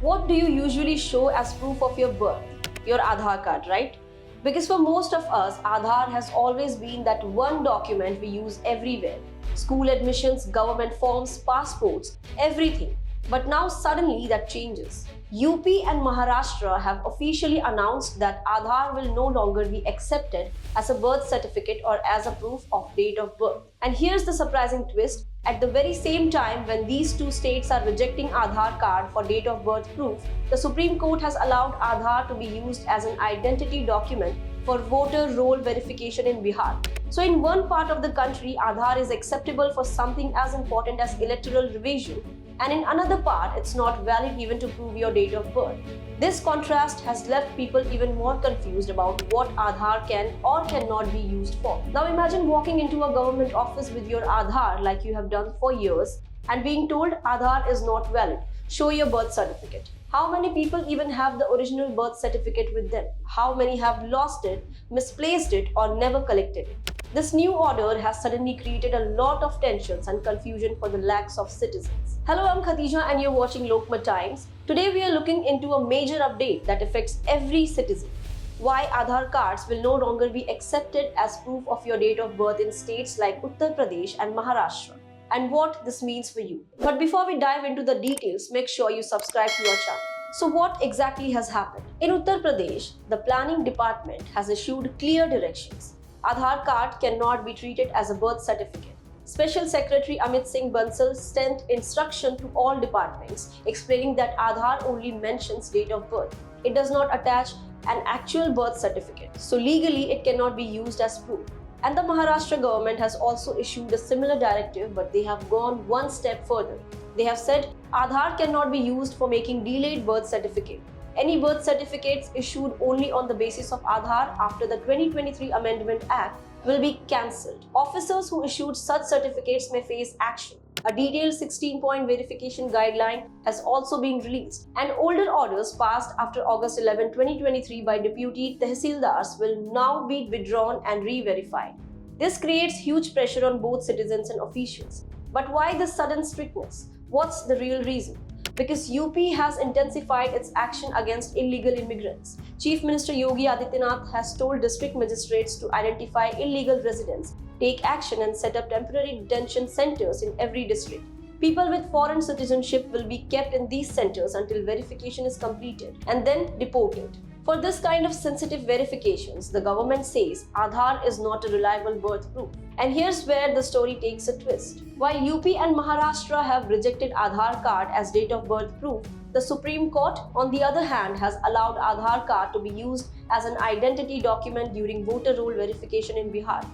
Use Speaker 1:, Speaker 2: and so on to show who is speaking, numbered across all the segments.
Speaker 1: What do you usually show as proof of your birth? Your Aadhaar card, right? Because for most of us, Aadhaar has always been that one document we use everywhere. School admissions, government forms, passports, everything. But now suddenly that changes. UP and Maharashtra have officially announced that Aadhaar will no longer be accepted as a birth certificate or as a proof of date of birth. And here's the surprising twist. At the very same time, when these two states are rejecting Aadhaar card for date of birth proof, the Supreme Court has allowed Aadhaar to be used as an identity document for voter roll verification in Bihar. So in one part of the country, Aadhaar is acceptable for something as important as electoral revision, and in another part, it's not valid even to prove your date of birth. This contrast has left people even more confused about what Aadhaar can or cannot be used for. Now imagine walking into a government office with your Aadhaar like you have done for years and being told Aadhaar is not valid. Show your birth certificate. How many people even have the original birth certificate with them? How many have lost it, misplaced it, or never collected it? This new order has suddenly created a lot of tensions and confusion for the lakhs of citizens. Hello, I'm Khatija and you're watching Lokmat Times. Today we are looking into a major update that affects every citizen. Why Aadhaar cards will no longer be accepted as proof of your date of birth in states like Uttar Pradesh and Maharashtra, and what this means for you. But before we dive into the details, make sure you subscribe to our channel. So what exactly has happened? In Uttar Pradesh, the planning department has issued clear directions. Aadhaar card cannot be treated as a birth certificate. Special Secretary Amit Singh Bansal sent instruction to all departments explaining that Aadhaar only mentions date of birth. It does not attach an actual birth certificate. So legally, it cannot be used as proof. And the Maharashtra government has also issued a similar directive, but they have gone one step further. They have said Aadhaar cannot be used for making delayed birth certificate. Any birth certificates issued only on the basis of Aadhaar after the 2023 Amendment Act will be cancelled. Officers who issued such certificates may face action. A detailed 16-point verification guideline has also been released, and older orders passed after August 11, 2023 by deputy tehsildars will now be withdrawn and re-verified. This creates huge pressure on both citizens and officials. But why this sudden strictness? What's the real reason? Because UP has intensified its action against illegal immigrants. Chief Minister Yogi Adityanath has told district magistrates to identify illegal residents, take action and set up temporary detention centers in every district. People with foreign citizenship will be kept in these centers until verification is completed and then deported. For this kind of sensitive verifications, the government says Aadhaar is not a reliable birth proof. And here's where the story takes a twist. While UP and Maharashtra have rejected Aadhaar card as date of birth proof, the Supreme Court, on the other hand, has allowed Aadhaar card to be used as an identity document during voter roll verification in Bihar.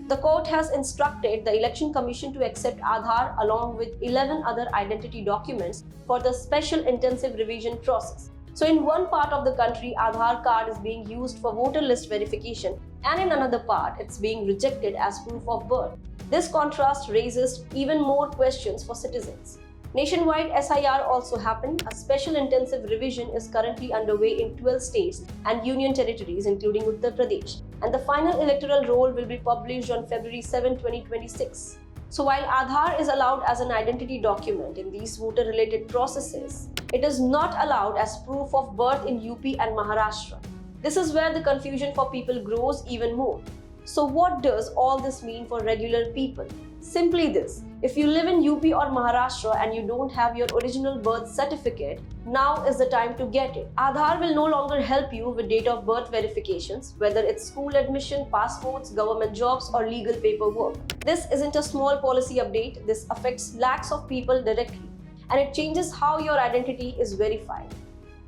Speaker 1: The court has instructed the Election Commission to accept Aadhaar along with 11 other identity documents for the special intensive revision process. So in one part of the country, Aadhaar card is being used for voter list verification, and in another part, it's being rejected as proof of birth. This contrast raises even more questions for citizens. Nationwide SIR also happened. A special intensive revision is currently underway in 12 states and union territories, including Uttar Pradesh, and the final electoral roll will be published on February 7, 2026. So while Aadhaar is allowed as an identity document in these voter-related processes, it is not allowed as proof of birth in UP and Maharashtra. This is where the confusion for people grows even more. So what does all this mean for regular people? Simply this: if you live in UP or Maharashtra and you don't have your original birth certificate, now is the time to get it. Aadhaar will no longer help you with date of birth verifications, whether it's school admission, passports, government jobs, or legal paperwork. This isn't a small policy update. This affects lakhs of people directly, and it changes how your identity is verified.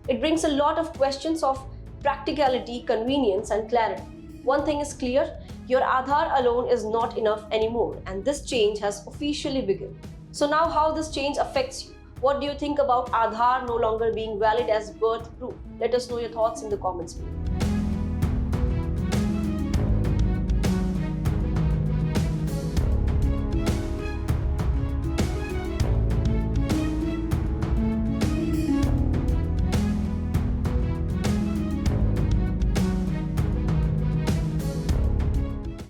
Speaker 1: It brings a lot of questions of practicality, convenience, and clarity. One thing is clear: your Aadhaar alone is not enough anymore, and this change has officially begun. So now, how this change affects you? What do you think about Aadhaar no longer being valid as birth proof? Let us know your thoughts in the comments below.